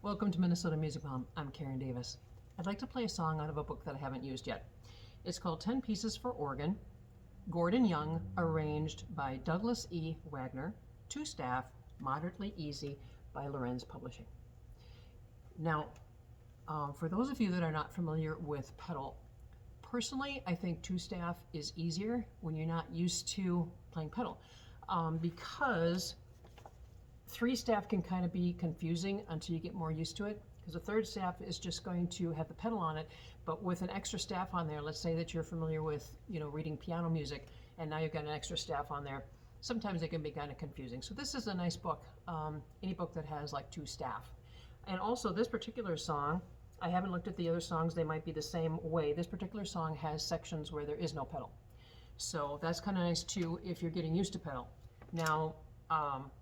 Welcome to Minnesota Music Mom. I'm Karen Davis. I'd like to play a song out of a book that I haven't used yet. It's called 10 Pieces for Organ, Gordon Young, arranged by Douglas E. Wagner, 2 staff, moderately easy by Lorenz Publishing. Now, for those of you that are not familiar with pedal, personally, I think 2 staff is easier when you're not used to playing pedal, because 3 staff can kind of be confusing until you get more used to it, because a 3rd staff is just going to have the pedal on it, but with an extra staff on there. Let's say that you're familiar with, reading piano music, and now you've got an extra staff on there. Sometimes it can be kind of confusing. So this is a nice book, any book that has like 2 staff. And also this particular song, I haven't looked at the other songs, they might be the same way. This particular song has sections where there is no pedal. So that's kind of nice too if you're getting used to pedal. Now,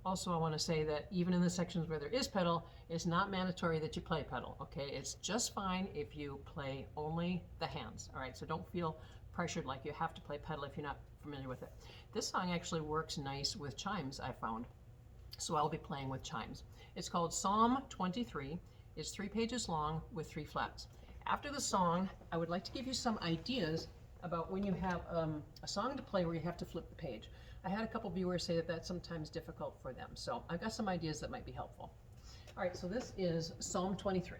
also I want to say that even in the sections where there is pedal, it's not mandatory that you play pedal, okay? It's just fine if you play only the hands, all right? So don't feel pressured like you have to play pedal if you're not familiar with it. This song actually works nice with chimes, I found. So I'll be playing with chimes. It's called Psalm 23. It's 3 pages long with 3 flats. After the song, I would like to give you some ideas about when you have a song to play where you have to flip the page. I had a couple viewers say that that's sometimes difficult for them, so I've got some ideas that might be helpful. All right, so this is Psalm 23.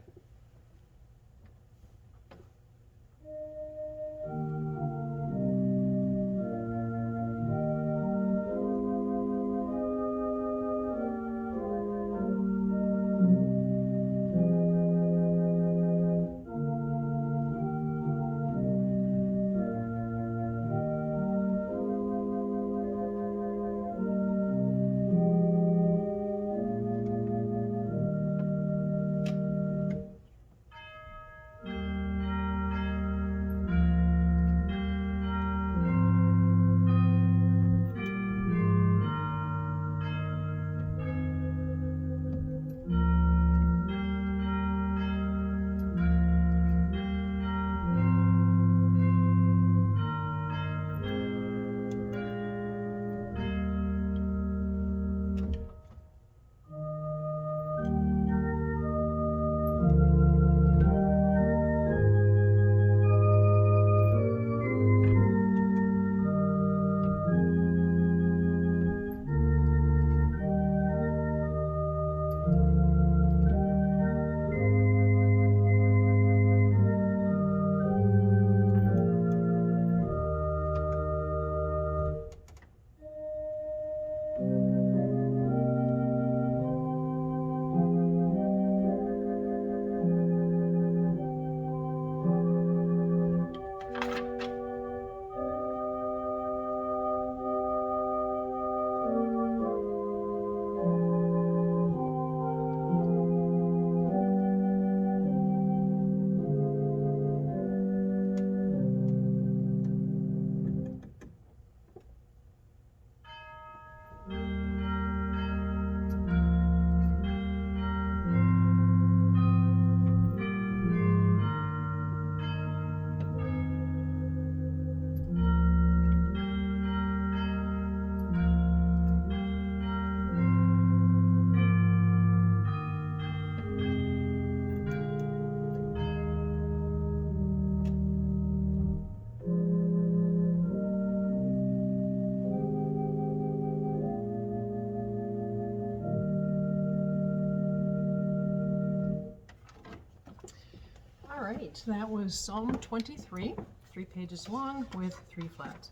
Right, that was Psalm 23, 3 pages long with 3 flats.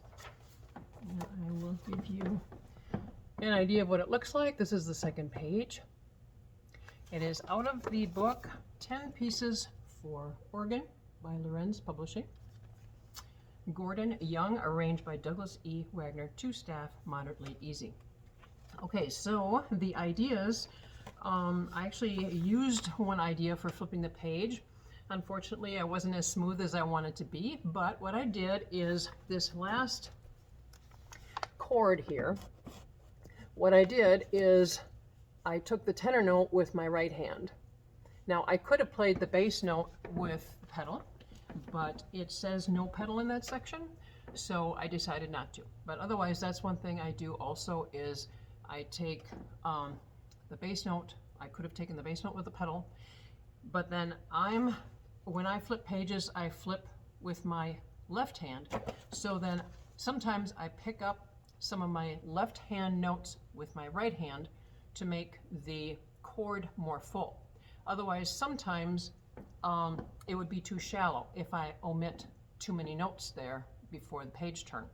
And I will give you an idea of what it looks like. This is the 2nd page. It is out of the book 10 Pieces for Organ by Lorenz Publishing. Gordon Young, arranged by Douglas E. Wagner, 2 staff, moderately easy. Okay, so the ideas, I actually used one idea for flipping the page. Unfortunately, I wasn't as smooth as I wanted to be, but what I did is this last chord here, what I did is I took the tenor note with my right hand. Now, I could have played the bass note with the pedal, but it says no pedal in that section, so I decided not to. But otherwise, that's one thing I do also is I take the bass note. I could have taken the bass note with the pedal, But then when I flip pages, I flip with my left hand. So then sometimes I pick up some of my left hand notes with my right hand to make the chord more full. Otherwise, sometimes it would be too shallow if I omit too many notes there before the page turn.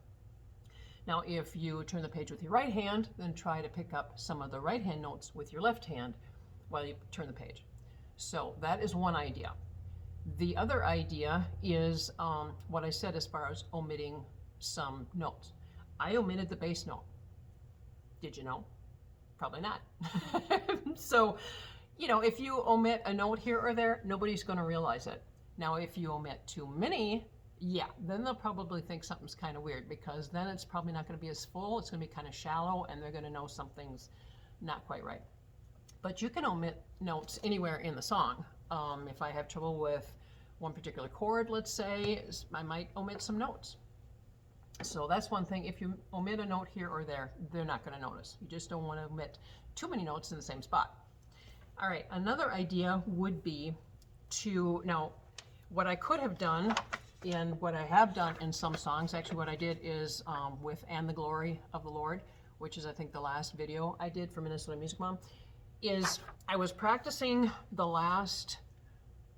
Now, if you turn the page with your right hand, then try to pick up some of the right hand notes with your left hand while you turn the page. So that is one idea. The other idea is what I said as far as omitting some notes. I omitted the bass note. Did you know? Probably not. So, if you omit a note here or there, nobody's going to realize it. Now, if you omit too many, yeah, then they'll probably think something's kind of weird, because then it's probably not going to be as full. It's going to be kind of shallow, and they're going to know something's not quite right. But you can omit notes anywhere in the song. If I have trouble with one particular chord, let's say, I might omit some notes. So that's one thing. If you omit a note here or there, they're not going to notice. You just don't want to omit too many notes in the same spot. All right, another idea would be now, what I could have done, and what I have done in some songs, actually what I did is with "And the Glory of the Lord," which is I think the last video I did for MNMusicMom, is I was practicing the last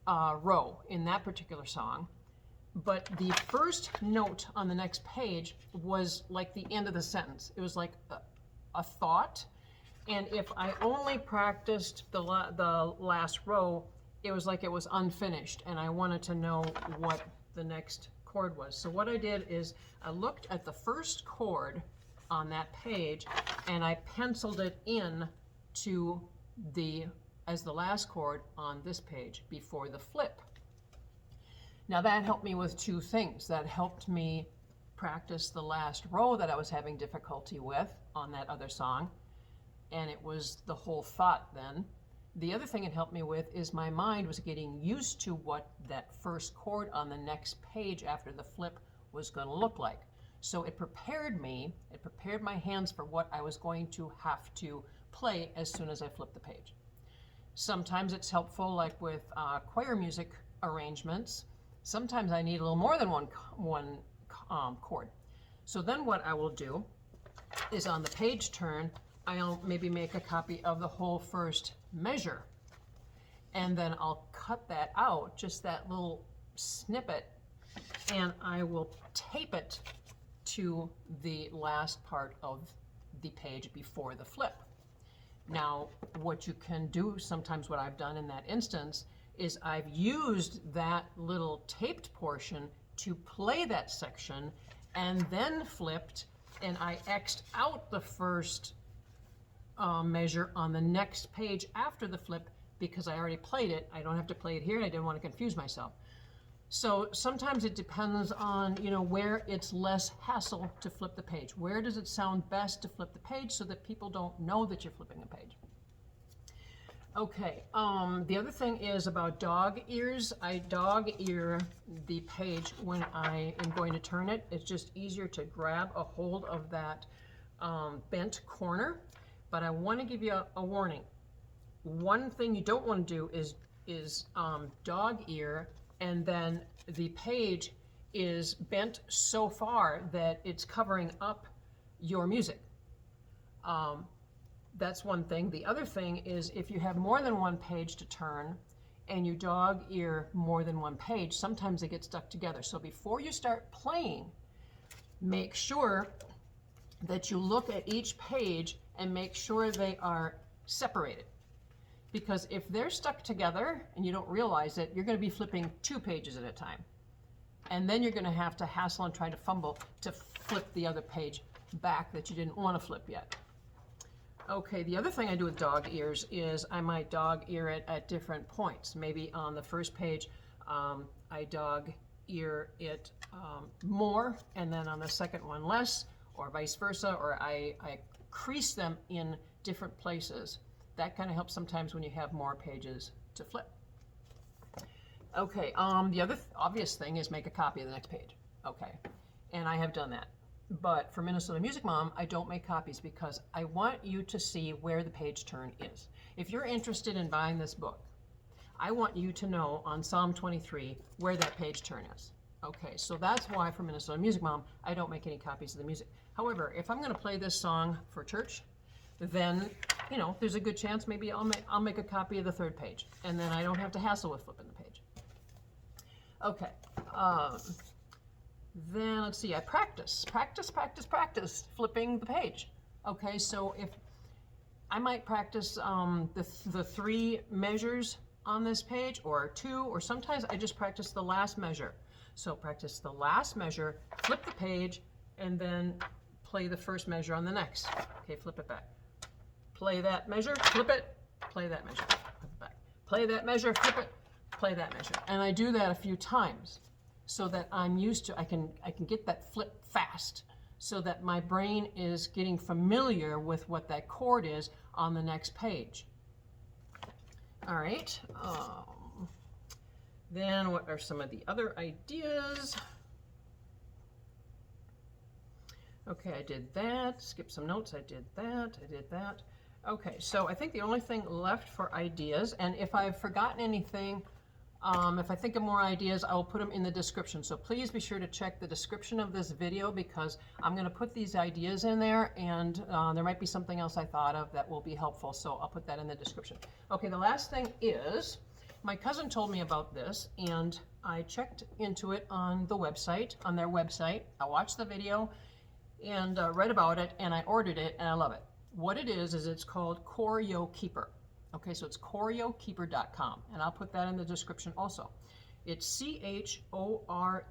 row in that particular song, but the first note on the next page was like the end of the sentence. It was like a thought, and if I only practiced the last row, it was like it was unfinished, and I wanted to know what the next chord was. So what I did is I looked at the first chord on that page, and I penciled it in to as the last chord on this page before the flip. Now that helped me with two things. That helped me practice the last row that I was having difficulty with on that other song, and it was the whole thought then. The other thing it helped me with is my mind was getting used to what that first chord on the next page after the flip was going to look like. So it prepared my hands for what I was going to have to play as soon as I flipped the page. Sometimes it's helpful, like with choir music arrangements. Sometimes I need a little more than one chord. So then what I will do is on the page turn, I'll maybe make a copy of the whole first measure, and then I'll cut that out, just that little snippet, and I will tape it to the last part of the page before the flip. Now, what you can do, sometimes what I've done in that instance, is I've used that little taped portion to play that section, and then flipped, and I X'd out the first measure on the next page after the flip, because I already played it. I don't have to play it here, and I didn't want to confuse myself. So sometimes it depends on, where it's less hassle to flip the page. Where does it sound best to flip the page so that people don't know that you're flipping a page? Okay, the other thing is about dog ears. I dog ear the page when I am going to turn it. It's just easier to grab a hold of that bent corner. But I want to give you a warning. One thing you don't want to do is dog ear, and then the page is bent so far that it's covering up your music. That's one thing. The other thing is, if you have more than one page to turn and you dog ear more than one page, sometimes they get stuck together. So before you start playing, make sure that you look at each page and make sure they are separated. Because if they're stuck together and you don't realize it, you're going to be flipping 2 pages at a time. And then you're going to have to hassle and try to fumble to flip the other page back that you didn't want to flip yet. Okay, the other thing I do with dog ears is I might dog ear it at different points. Maybe on the first page, I dog ear it more, and then on the second one less, or vice versa, or I crease them in different places. That kind of helps sometimes when you have more pages to flip. Okay, the other obvious thing is make a copy of the next page. Okay, and I have done that. But for MNMusicMom, I don't make copies because I want you to see where the page turn is. If you're interested in buying this book, I want you to know on Psalm 23 where that page turn is. Okay, so that's why for Minnesota Music Mom, I don't make any copies of the music. However, if I'm going to play this song for church, then, you know, there's a good chance maybe I'll make a copy of the third page, and then I don't have to hassle with flipping the page. Okay, then let's see, I practice flipping the page. Okay, so if I might practice the 3 measures on this page, or 2, or sometimes I just practice the last measure. So practice the last measure, flip the page, and then play the first measure on the next. Okay, flip it back. Play that measure, flip it, play that measure, flip it back. Play that measure, flip it, play that measure. And I do that a few times so that I'm used to, I can get that flip fast, so that my brain is getting familiar with what that chord is on the next page. All right. Then what are some of the other ideas? Okay, I did that. Skip some notes. I did that. I did that. Okay, so I think the only thing left for ideas, and if I've forgotten anything, if I think of more ideas, I will put them in the description. So please be sure to check the description of this video, because I'm going to put these ideas in there, and there might be something else I thought of that will be helpful. So I'll put that in the description. Okay, the last thing is, my cousin told me about this, and I checked into it on the website, on their website. I watched the video and read about it, and I ordered it, and I love it. What it is it's called Choreo Keeper. Okay, so it's choreokeeper.com, and I'll put that in the description also. It's CHOREOKEEPER.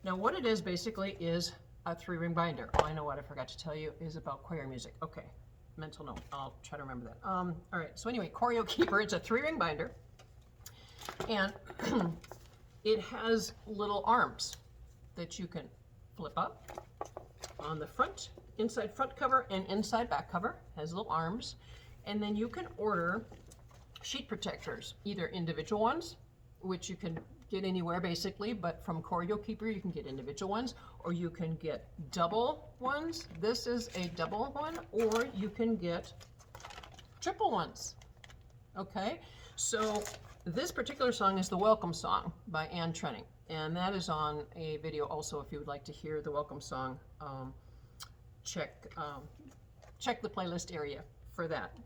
Now, what it is basically is a 3-ring binder. Oh, I know what I forgot to tell you is about choir music. Okay, mental note. I'll try to remember that. All right, so anyway, Choreo Keeper, it's a 3-ring binder, and it has little arms that you can flip up on the front, inside front cover and inside back cover, has little arms. And then you can order sheet protectors, either individual ones, which you can get anywhere basically, but from Choreo Keeper you can get individual ones, or you can get double ones. This is a double one, or you can get triple ones. Okay, so this particular song is the Welcome Song by Ann Trenning, and that is on a video also. If you would like to hear the Welcome Song, check the playlist area for that.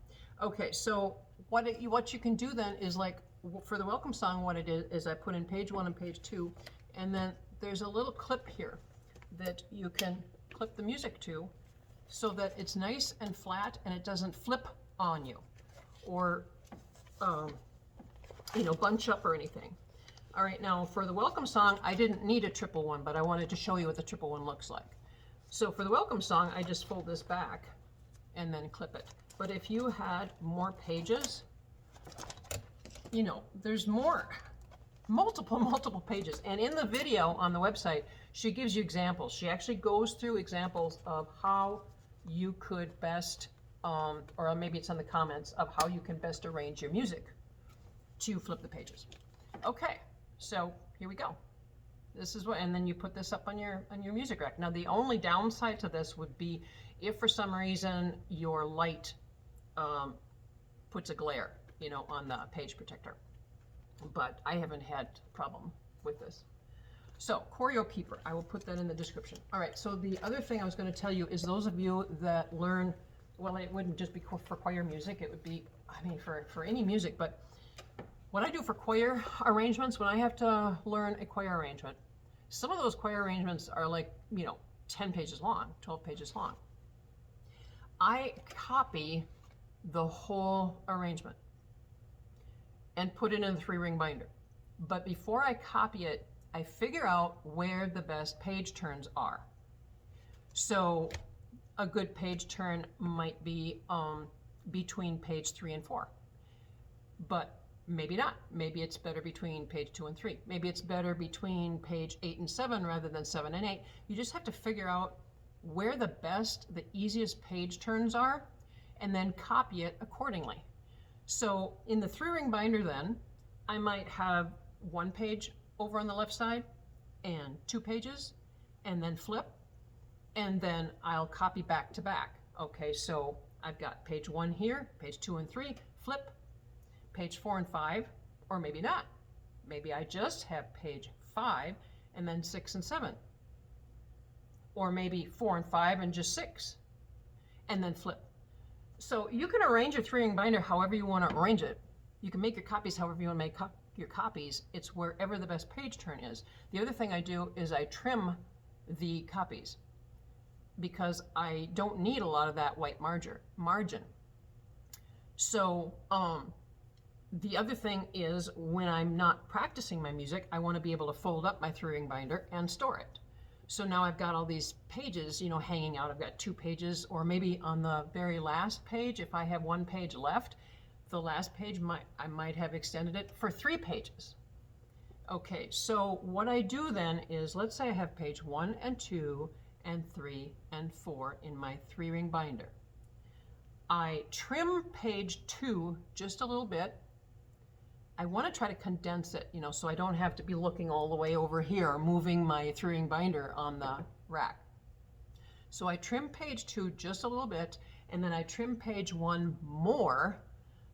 Okay, so what you can do then is, like for the Welcome Song, what it is I put in page 1 and page 2, and then there's a little clip here that you can clip the music to, so that it's nice and flat and it doesn't flip on you or you know, bunch up or anything. All right, now for the Welcome Song, I didn't need a triple one, but I wanted to show you what the triple one looks like. So for the Welcome Song, I just fold this back and then clip it. But if you had more pages, you know, there's multiple pages. And in the video on the website, she gives you examples. She actually goes through examples of how you could best, or maybe it's in the comments, of how you can best arrange your music to flip the pages. Okay, so here we go. This is what, and then you put this up on your music rack. Now the only downside to this would be if for some reason your light puts a glare, you know, on the page protector. But I haven't had a problem with this. So Choreo Keeper, I will put that in the description. All right, so the other thing I was going to tell you is those of you that learn, well, it wouldn't just be for choir music, it would be, I mean, for any music, but what I do for choir arrangements, when I have to learn a choir arrangement, some of those choir arrangements are like, you know, 10 pages long, 12 pages long. I copy the whole arrangement and put it in a 3-ring binder. But before I copy it, I figure out where the best page turns are. So a good page turn might be between page 3 and 4. But maybe not. Maybe it's better between page 2 and 3. Maybe it's better between page 8 and 7 rather than 7 and 8. You just have to figure out where the easiest page turns are, and then copy it accordingly. So in the 3-ring binder then, I might have 1 page over on the left side and 2 pages, and then flip, and then I'll copy back to back. Okay, so I've got page 1 here, page 2 and 3, flip, page 4 and 5, or maybe not. Maybe I just have page 5 and then 6 and 7. Or maybe 4 and 5 and just 6, and then flip. So you can arrange your 3-ring binder however you want to arrange it. You can make your copies however you want to make your copies. It's wherever the best page turn is. The other thing I do is I trim the copies because I don't need a lot of that white margin. So the other thing is when I'm not practicing my music, I want to be able to fold up my 3-ring binder and store it. So now I've got all these pages, you know, hanging out. I've got 2 pages, or maybe on the very last page, if I have 1 page left, the last page I might have extended it for 3 pages. Okay, so what I do then is, let's say I have page 1 and 2 and 3 and 4 in my 3-ring binder. I trim page 2 just a little bit. I want to try to condense it, you know, so I don't have to be looking all the way over here, moving my 3-ring binder on the rack. So I trim page 2 just a little bit, and then I trim page 1 more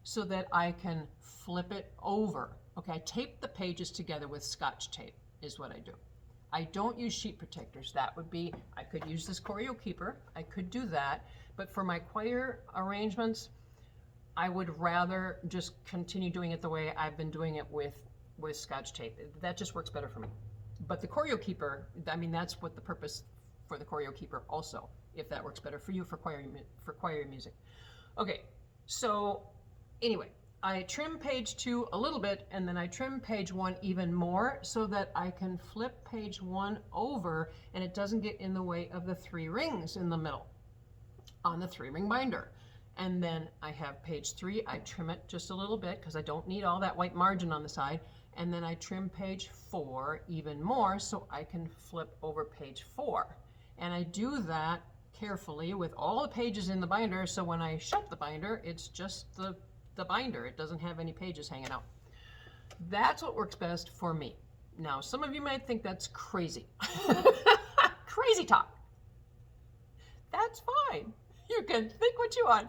so that I can flip it over. Okay, I tape the pages together with Scotch tape is what I do. I don't use sheet protectors. That would be, I could use this Choreo Keeper. I could do that, but for my choir arrangements, I would rather just continue doing it the way I've been doing it with Scotch tape. That just works better for me. But the Choreo Keeper, I mean, that's what the purpose for the Choreo Keeper also, if that works better for you for choir music. Okay, so anyway, I trim page 2 a little bit, and then I trim page 1 even more so that I can flip page 1 over and it doesn't get in the way of the 3 rings in the middle on the 3-ring binder. And then I have page 3, I trim it just a little bit because I don't need all that white margin on the side. And then I trim page 4 even more so I can flip over page 4. And I do that carefully with all the pages in the binder, so when I shut the binder, it's just the binder. It doesn't have any pages hanging out. That's what works best for me. Now, some of you might think that's crazy. Crazy talk. That's fine. You can think what you want.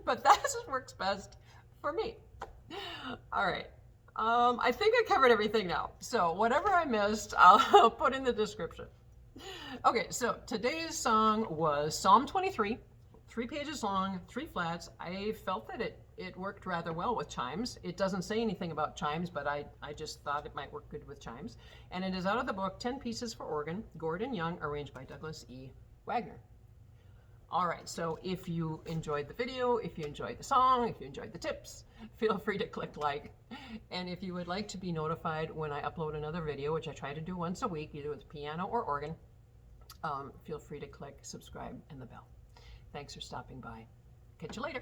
But that's what works best for me. All right. I think I covered everything now. So whatever I missed, I'll put in the description. Okay, so today's song was Psalm 23, 3 pages long, 3 flats. I felt that it worked rather well with chimes. It doesn't say anything about chimes, but I just thought it might work good with chimes. And it is out of the book 10 Pieces for Organ, Gordon Young, arranged by Douglas E. Wagner. All right, so if you enjoyed the video, if you enjoyed the song, if you enjoyed the tips, feel free to click like. And if you would like to be notified when I upload another video, which I try to do once a week, either with piano or organ, feel free to click subscribe and the bell. Thanks for stopping by. Catch you later.